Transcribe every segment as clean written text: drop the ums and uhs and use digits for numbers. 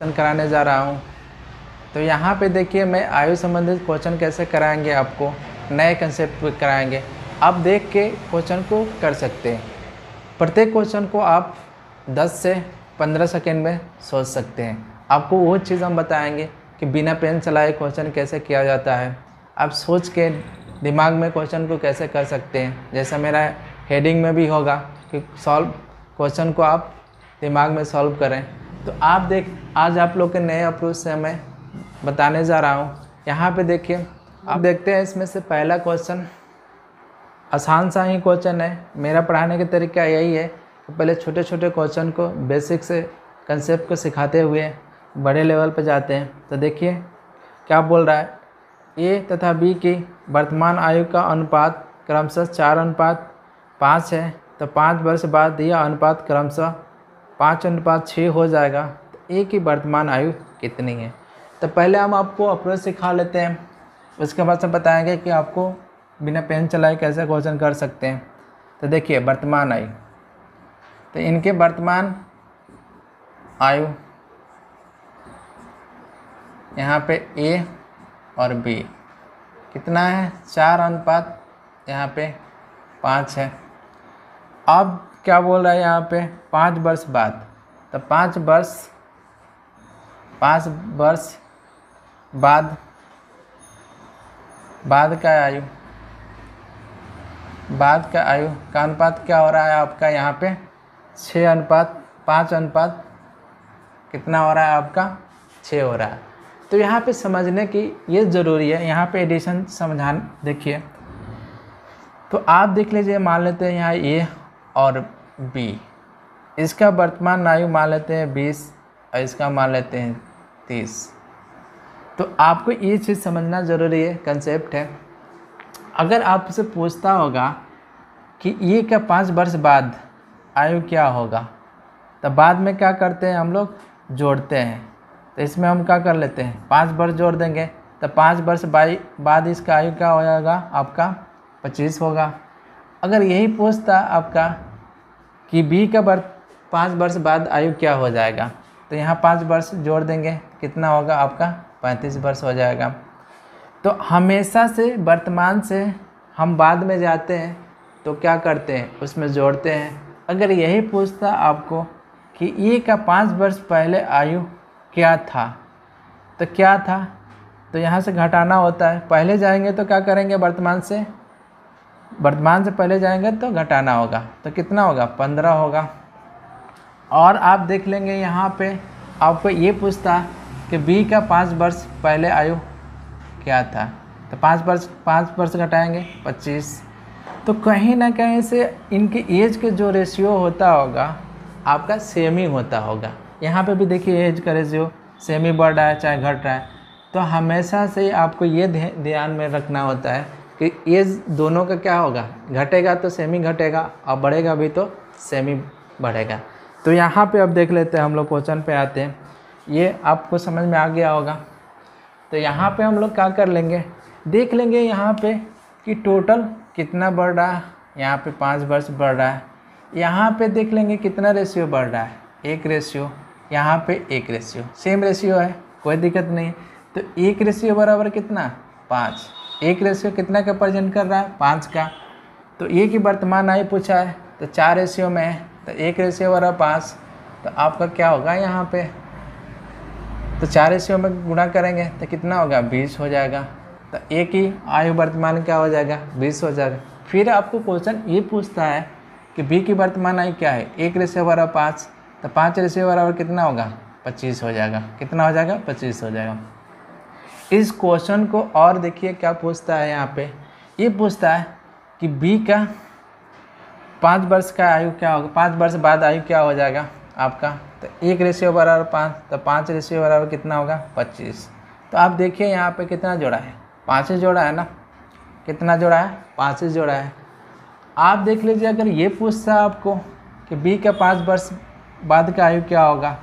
कराने जा रहा हूँ। तो यहाँ पे देखिए मैं आयु संबंधित क्वेश्चन कैसे कराएंगे, आपको नए कंसेप्ट पे कराएंगे। आप देख के क्वेश्चन को कर सकते हैं। प्रत्येक क्वेश्चन को आप 10 से 15 सेकेंड में सोच सकते हैं। आपको वो चीज़ हम बताएंगे कि बिना पेन चलाए क्वेश्चन कैसे किया जाता है। आप सोच के दिमाग में क्वेश्चन को कैसे कर सकते हैं। जैसा मेरा हेडिंग में भी होगा कि सॉल्व क्वेश्चन को आप दिमाग में सॉल्व करें। तो आज आप लोग के नए अप्रोच से मैं बताने जा रहा हूँ। यहाँ पे देखिए, आप देखते हैं इसमें से पहला क्वेश्चन आसान सा ही क्वेश्चन है। मेरा पढ़ाने का तरीका यही है कि पहले छोटे छोटे क्वेश्चन को बेसिक से कंसेप्ट को सिखाते हुए बड़े लेवल पर जाते हैं। तो देखिए क्या बोल रहा है, ए तथा बी की वर्तमान आयु का अनुपात क्रमशः 4:5 है। तो 5 वर्ष बाद यह अनुपात क्रमशः 5:6 हो जाएगा। तो ए की वर्तमान आयु कितनी है। तो पहले हम आपको अप्रोच सिखा लेते हैं, उसके बाद से बताएंगे कि आपको बिना पेन चलाए कैसे क्वेश्चन कर सकते हैं। तो देखिए वर्तमान आयु, तो इनके वर्तमान आयु यहाँ पे ए और बी कितना है, 4:5 है। अब क्या बोल रहा है यहाँ पे 5 वर्ष बाद। तो 5 वर्ष बाद का आयु का अनुपात क्या हो रहा है आपका यहाँ पे 6:5 कितना हो रहा है आपका 6 हो रहा है। तो यहाँ पे समझने की ये ज़रूरी है। यहाँ पे एडिशन समझान देखिए, तो आप देख लीजिए, मान लेते हैं यहाँ ए और बी, इसका वर्तमान आयु मान लेते हैं 20 और इसका मान लेते हैं 30। तो आपको ये चीज़ समझना ज़रूरी है, कंसेप्ट है। अगर आपसे पूछता होगा कि ये का 5 वर्ष बाद आयु क्या होगा, तो बाद में क्या करते हैं हम लोग, जोड़ते हैं। तो इसमें हम क्या कर लेते हैं, 5 वर्ष जोड़ देंगे। तो 5 वर्ष बाद इसका आयु क्या हो जाएगा आपका 25 होगा। अगर यही पूछता आपका कि बी का 5 वर्ष बाद आयु क्या हो जाएगा, तो यहाँ 5 वर्ष जोड़ देंगे, कितना होगा आपका 35 वर्ष हो जाएगा। तो हमेशा से वर्तमान से हम बाद में जाते हैं तो क्या करते हैं, उसमें जोड़ते हैं। अगर यही पूछता आपको कि ये का 5 वर्ष पहले आयु क्या था, तो क्या था, तो यहाँ से घटाना होता है। पहले जाएंगे तो क्या करेंगे, वर्तमान से पहले जाएंगे तो घटाना होगा। तो कितना होगा 15 होगा। और आप देख लेंगे यहाँ पे आपको ये पूछता कि बी का 5 वर्ष पहले आयु क्या था, तो 5 वर्ष घटाएंगे 25। तो कहीं ना कहीं से इनके एज के जो रेशियो होता होगा आपका सेम ही होता होगा। यहाँ पे भी देखिए एज का रेशियो सेम ही बढ़ रहा है चाहे घट रहा है। तो हमेशा से आपको ये ध्यान में रखना होता है कि एज दोनों का क्या होगा, घटेगा तो सेम ही घटेगा और बढ़ेगा भी तो सेम ही बढ़ेगा। तो यहाँ पे अब देख लेते हैं, हम लोग क्वेश्चन पे आते हैं। ये आपको समझ में आ गया होगा। तो यहाँ पे हम लोग क्या कर लेंगे, देख लेंगे यहाँ पे कि टोटल कितना बढ़ रहा है। यहाँ पे 5 वर्ष बढ़ रहा है। यहाँ पे देख लेंगे कितना रेशियो बढ़ रहा है, 1 रेशियो, यहाँ पे 1 रेशियो, सेम रेशियो है, कोई दिक्कत नहीं। तो 1 रेशियो बराबर कितना 5, 1 रेशियो कितना का प्रेजेंट कर रहा है 5 का। तो ये की वर्तमान आयु पूछा है तो 4 रेशियो में है, तो 1 रेशियो बराबर 5। तो आपका क्या होगा यहाँ पे, तो 4 रेशियो में गुणा करेंगे तो कितना होगा 20 हो जाएगा। तो ए की आयु वर्तमान क्या हो जाएगा 20 हो जाएगा। फिर आपको क्वेश्चन ये पूछता है कि बी की वर्तमान आयु क्या है, 1 रेशियो बराबर 5। तो 5 रेशियो बराबर कितना होगा 25 हो जाएगा। कितना हो जाएगा 25 हो जाएगा। इस क्वेश्चन को और देखिए क्या पूछता है, यहाँ पे ये पूछता है कि बी का 5 वर्ष का आयु क्या होगा, 5 वर्ष बाद आयु क्या हो जाएगा आपका। तो 1 रेशियो बराबर 5, तो 5 रेशियो बराबर कितना होगा 25। तो आप देखिए यहाँ पे कितना जोड़ा है, 5 ही जोड़ा है ना, कितना जोड़ा है 5 ही जोड़ा है। आप देख लीजिए, अगर ये पूछता आपको कि बी का 5 वर्ष बाद का आयु क्या होगा,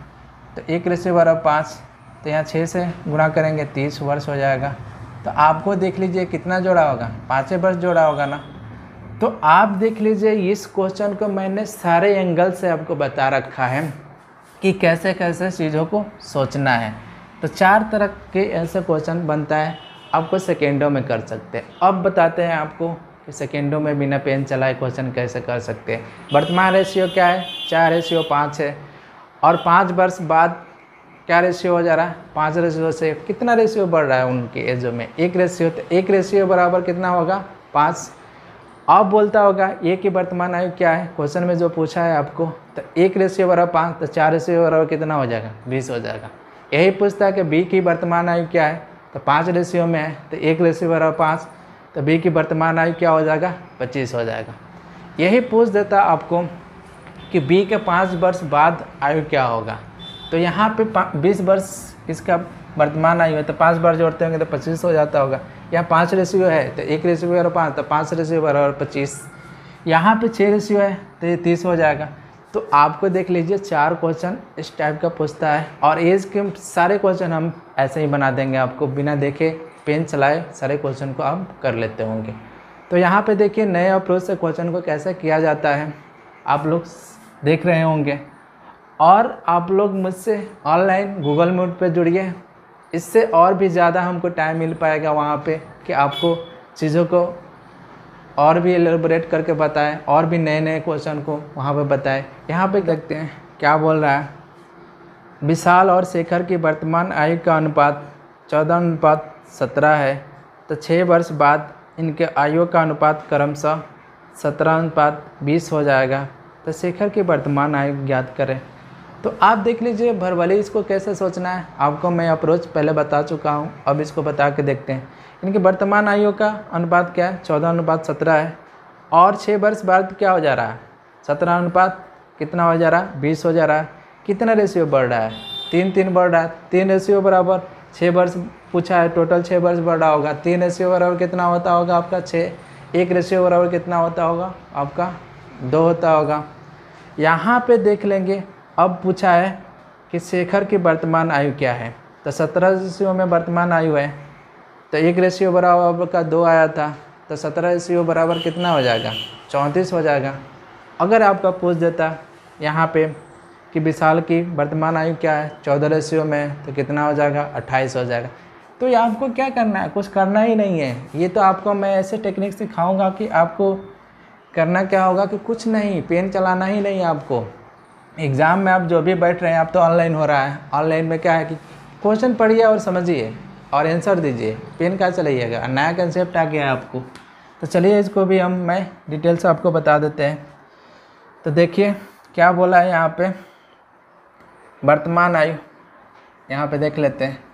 तो 1 रेशियो बराबर 5, तो यहाँ 6 से गुणा करेंगे 30 वर्ष हो जाएगा। तो आपको देख लीजिए कितना जोड़ा होगा, 5 वर्ष जोड़ा होगा ना। तो आप देख लीजिए, इस क्वेश्चन को मैंने सारे एंगल से आपको बता रखा है कि कैसे कैसे चीज़ों को सोचना है। तो 4 तरह के ऐसे क्वेश्चन बनता है, आपको सेकेंडों में कर सकते हैं। अब बताते हैं आपको कि सेकेंडों में बिना पेन चलाए क्वेश्चन कैसे कर सकते हैं। वर्तमान रेशियो क्या है? 4:5 है। और 5 वर्ष बाद क्या रेशियो हो जा रहा है? 5 रेशियो से कितना रेशियो बढ़ रहा है उनकी एजों में? 1 रेशियो। तो 1 रेशियो बराबर कितना होगा? 5। अब बोलता होगा ए की वर्तमान आयु क्या है? क्वेश्चन में जो पूछा है आपको, तो 1 रेशियो बराबर 5, तो 4 रेशियो बराबर कितना हो जाएगा? 20 हो जाएगा। यही पूछता है कि बी की वर्तमान आयु क्या है? तो 5 रेशियो में है, तो 1 रेशियो बराबर 5, तो बी की वर्तमान आयु क्या हो जाएगा? 25 हो जाएगा। यही पूछ देता आपको कि बी के 5 वर्ष बाद आयु क्या होगा। तो यहाँ पे 20 वर्ष इसका वर्तमान आयु है, तो 5 बार जोड़ते होंगे तो 25 हो जाता होगा। यहाँ 5 रेशियो है, तो 1 रेशियो बराबर 5, तो 5 रेशियो बराबर 25। यहाँ पे 6 रेशियो है, तो ये 30 हो जाएगा। तो आपको देख लीजिए 4 क्वेश्चन इस टाइप का पूछता है, और एज के सारे क्वेश्चन हम ऐसे ही बना देंगे आपको, बिना देखे पेन चलाए सारे क्वेश्चन को आप कर लेते होंगे। तो यहाँ पे देखिए नए अप्रोच से क्वेश्चन को कैसे किया जाता है आप लोग देख रहे होंगे। और आप लोग मुझसे ऑनलाइन गूगल मीट पे जुड़िए, इससे और भी ज़्यादा हमको टाइम मिल पाएगा वहाँ पे कि आपको चीज़ों को और भी एलेबोरेट करके बताएं, और भी नए नए क्वेश्चन को वहाँ पे बताएं। यहाँ पे देखते हैं क्या बोल रहा है। विशाल और शेखर की वर्तमान आयु का अनुपात 14:17 है, तो 6 वर्ष बाद इनके आयु का अनुपात क्रमशः 17:20 हो जाएगा। तो शेखर की वर्तमान आयु ज्ञात करें। तो आप देख लीजिए वर्बली इसको कैसे सोचना है, आपको मैं अप्रोच पहले बता चुका हूँ, अब इसको बता के देखते हैं। इनकी वर्तमान आयु का अनुपात क्या है? 14:17 है। और 6 वर्ष बाद क्या हो जा रहा है? 17 अनुपात कितना हो जा रहा है? 20 हो जा रहा है। कितना रेशियो बढ़ रहा है? 3 बढ़ रहा है। 3 रेशियो बराबर 6 वर्ष पूछा है, टोटल 6 वर्ष बढ़ रहा होगा। 3 रेशियो बराबर कितना होता होगा आपका? 6। 1 रेशियो बराबर कितना होता होगा आपका? 2 होता होगा। यहाँ पे देख लेंगे, अब पूछा है कि शेखर की वर्तमान आयु क्या है। तो 17 रेशियो में वर्तमान आयु है, तो 1 रेशियो बराबर का 2 आया था, तो 17 रेशियो बराबर कितना हो जाएगा? 34 हो जाएगा। अगर आपका पूछ देता यहाँ पे कि विशाल की वर्तमान आयु क्या है 14 रेशियो में, तो कितना हो जाएगा? 28 हो जाएगा। तो ये आपको क्या करना है? कुछ करना ही नहीं है। ये तो आपको मैं ऐसे टेक्निक सिखाऊंगा कि आपको करना क्या होगा कि कुछ नहीं, पेन चलाना ही नहीं। आपको एग्ज़ाम में आप जो भी बैठ रहे हैं, आप तो ऑनलाइन हो रहा है, ऑनलाइन में क्या है कि क्वेश्चन पढ़िए और समझिए और आंसर दीजिए, पेन का चलाइएगा। नया कंसेप्ट आ गया है आपको। तो चलिए इसको भी मैं डिटेल से आपको बता देते हैं। तो देखिए क्या बोला है यहाँ पे, वर्तमान आयु यहाँ पे देख लेते हैं।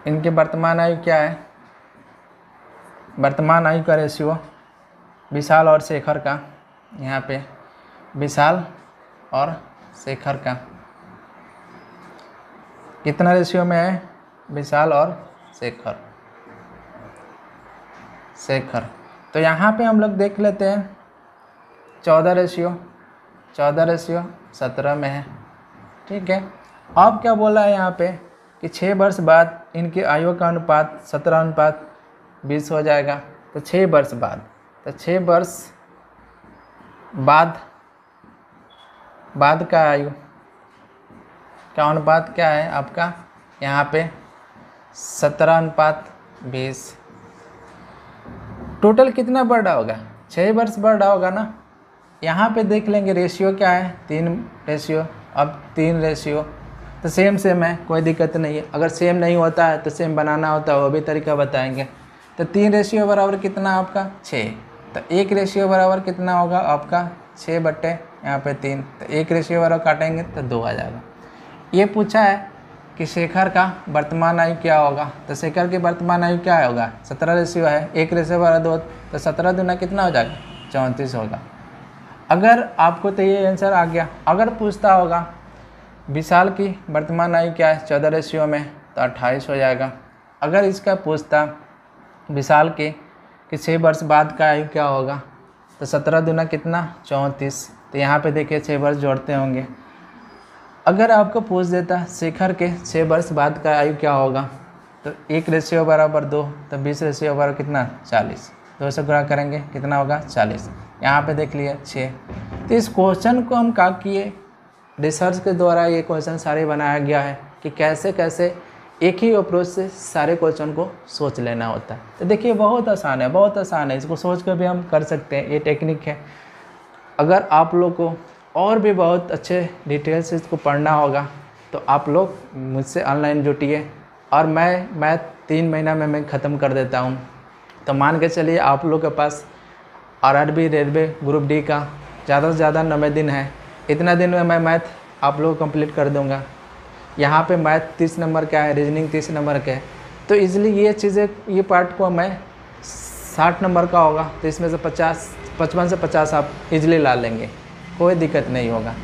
इनकी वर्तमान आयु क्या है? वर्तमान आयु का रेशियो विशाल और शेखर का, यहाँ पे विशाल और शेखर का कितना रेशियो में है? विशाल और शेखर। तो यहाँ पे हम लोग देख लेते हैं 14 रेशियो 17 में है, ठीक है। अब क्या बोला है यहाँ पे कि 6 वर्ष बाद इनकी आयु का अनुपात 17:20 हो जाएगा। तो 6 वर्ष बाद, तो 6 वर्ष बाद का आयु का अनुपात क्या है आपका? यहाँ पे 17:20। टोटल कितना बढ़ रहा होगा? 6 वर्ष बढ़ रहा होगा ना। यहाँ पे देख लेंगे रेशियो क्या है? 3 रेशियो। अब 3 रेशियो तो सेम है, कोई दिक्कत नहीं है। अगर सेम नहीं होता है तो सेम बनाना होता है, वो भी तरीका बताएंगे। तो 3 रेशियो बराबर कितना आपका? 6। तो 1 रेशियो बराबर कितना होगा आपका? 6 बट्टे यहाँ पे 3। तो 1 रेशियो बराबर काटेंगे तो 2 आ जाएगा। ये पूछा है कि शेखर का वर्तमान आयु क्या होगा। तो शेखर की वर्तमान आयु क्या होगा? 17 रेशियो है, 1 रेशियो बराबर 2, तो 17 दूना कितना हो जाएगा? 34 होगा। अगर आपको तो ये आंसर आ गया। अगर पूछता होगा विशाल की वर्तमान आयु क्या है 14 रेशियो में, तो 28 हो जाएगा। अगर इसका पूछता विशाल के कि 6 वर्ष बाद का आयु क्या होगा, तो 17 दूना कितना? 34। तो यहाँ पे देखिए 6 वर्ष जोड़ते होंगे। अगर आपको पूछ देता शेखर के 6 वर्ष बाद का आयु क्या होगा, तो 1 रेशियो बराबर 2, तो 20 रेशियो बराबर कितना? 40। 2 से गुणा करेंगे कितना होगा? 40। यहाँ पे देख लिए 6। तो इस क्वेश्चन को हम क्या किए रिसर्च के द्वारा ये क्वेश्चन सारे बनाया गया है कि कैसे कैसे एक ही अप्रोच से सारे क्वेश्चन को सोच लेना होता है। तो देखिए बहुत आसान है, बहुत आसान है, इसको सोच कर भी हम कर सकते हैं, ये टेक्निक है। अगर आप लोग को और भी बहुत अच्छे डिटेल से इसको पढ़ना होगा तो आप लोग मुझसे ऑनलाइन जुटिए, और मैं 3 महीना में मैं ख़त्म कर देता हूँ। तो मान के चलिए आप लोग के पास RRB रेलवे ग्रुप डी का ज़्यादा से ज़्यादा 90 दिन है, इतना दिन में मैं मैथ आप लोग कंप्लीट कर दूँगा। यहाँ पे मैथ 30 नंबर का है, रीजनिंग 30 नंबर का है, तो इसलिए ये चीज़ें, ये पार्ट को मैं 60 नंबर का होगा तो इसमें से 55 से 50 आप इजीली ला लेंगे, कोई दिक्कत नहीं होगा।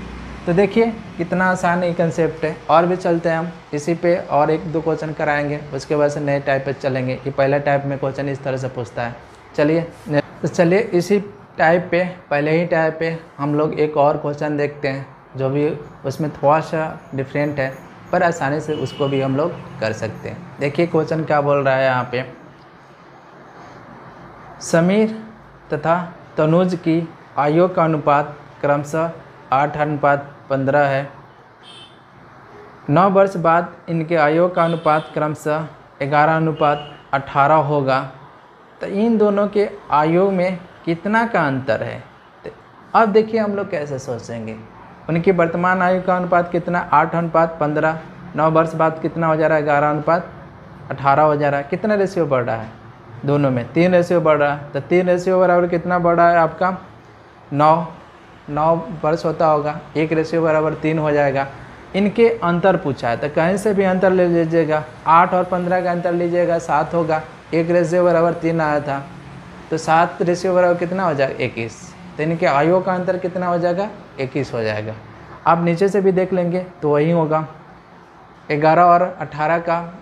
तो देखिए कितना आसान ये कंसेप्ट है। और भी चलते हैं हम इसी पे, और 1-2 क्वेश्चन कराएंगे, उसके बाद से नए टाइप पे चलेंगे। ये पहला टाइप में क्वेश्चन इस तरह से पूछता है। चलिए इसी टाइप पे, पहले ही टाइप पे हम लोग एक और क्वेश्चन देखते हैं, जो भी उसमें थोड़ा सा डिफरेंट है, पर आसानी से उसको भी हम लोग कर सकते हैं। देखिए क्वेश्चन क्या बोल रहा है यहाँ पे, समीर तथा तनुज की आयु का अनुपात क्रमशः 8:15 है। 9 वर्ष बाद इनके आयु का अनुपात क्रमशः 11:18 होगा। तो इन दोनों के आयु में कितना का अंतर है? तो अब देखिए हम लोग कैसे सोचेंगे। उनकी वर्तमान आयु का अनुपात कितना, 8:15। 9 वर्ष बाद कितना हो जा रहा है, 11:18 हो जा रहा है। कितना रेशियो बढ़ रहा है दोनों में? 3 रेशियो बढ़ रहा है। तो 3 रेशियो बराबर कितना बढ़ रहा है आपका, 9 वर्ष होता होगा, 1 रेशियो बराबर 3 हो जाएगा। इनके अंतर पूछा है तो कहीं से भी अंतर ले लीजिएगा, 8 और 15 का अंतर लीजिएगा, 7 होगा। 1 रेशियो बराबर 3 आया था, तो 7 रेशियो बराबर कितना हो जाएगा, 21। तो इनके आयु का अंतर कितना हो जाएगा, 21 हो जाएगा। आप नीचे से भी देख लेंगे तो वही होगा, 11 और 18 का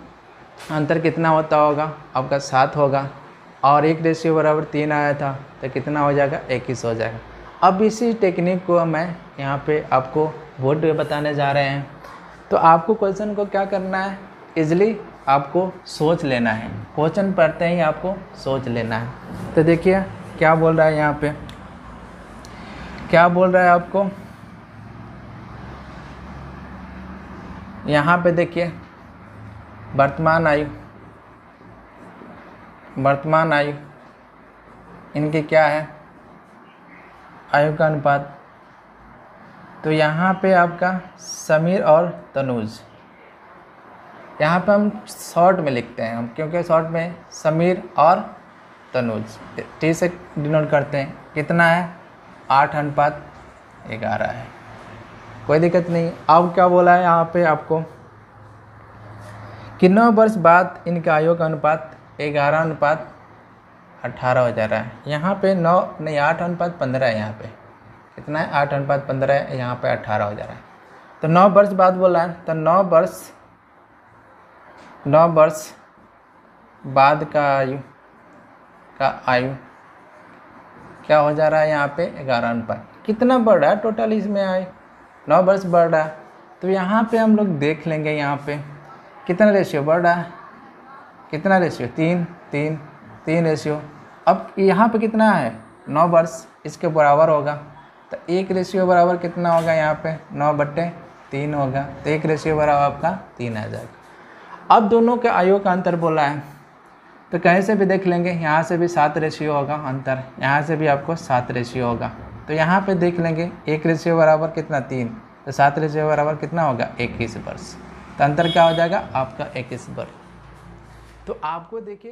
अंतर कितना होता होगा आपका, 7 होगा, और 1 रेशियो बराबर 3 आया था तो कितना हो जाएगा, 21 हो जाएगा। अब इसी टेक्निक को मैं यहाँ पे आपको बोर्ड पे बताने जा रहे हैं। तो आपको क्वेश्चन को क्या करना है, इजली आपको सोच लेना है। क्वेश्चन पढ़ते ही आपको सोच लेना है। तो देखिए क्या बोल रहा है यहाँ पे, क्या बोल रहा है आपको यहाँ पे, देखिए वर्तमान आयु इनकी क्या है, आयु का अनुपात। तो यहाँ पे आपका समीर और तनुज, यहाँ पे हम शॉर्ट में लिखते हैं हम, क्योंकि शॉर्ट में समीर और तनुज टी से डिनोट करते हैं। कितना है, 8:11 है, कोई दिक्कत नहीं। अब क्या बोला है यहाँ पे आपको कि 9 वर्ष बाद इनके आयु का अनुपात 11:18 हो जा रहा है। यहाँ पे 8:15 है, यहाँ पे कितना है, 8:15 है, यहाँ पे 18 हो जा रहा है। तो 9 वर्ष बाद बोला है, तो 9 वर्ष बाद का आयु क्या हो जा रहा है, यहाँ पे 11:15। कितना बढ़ रहा है टोटल इसमें आयु, 9 वर्ष बढ़ रहा है। तो यहाँ पे हम लोग देख लेंगे, यहाँ पे कितना रेशियो बढ़ रहा है, कितना रेशियो, 3 रेशियो। अब यहाँ पे कितना है, 9 वर्ष, इसके बराबर होगा। तो 1 रेशियो बराबर कितना होगा, यहाँ पे 9/3 होगा। तो 1 रेशियो बराबर आपका 3 आ जाएगा। अब दोनों के आयु का अंतर बोला है, तो कहीं से भी देख लेंगे, यहाँ से भी 7 रेशियो होगा अंतर, यहाँ से भी आपको 7 रेशियो होगा। तो यहाँ पे देख लेंगे 1 रेशियो बराबर कितना, 3, तो 7 रेशियो बराबर कितना होगा, 21 वर्ष। तो अंतर क्या हो जाएगा आपका, 21 वर्ष। तो आपको देखिए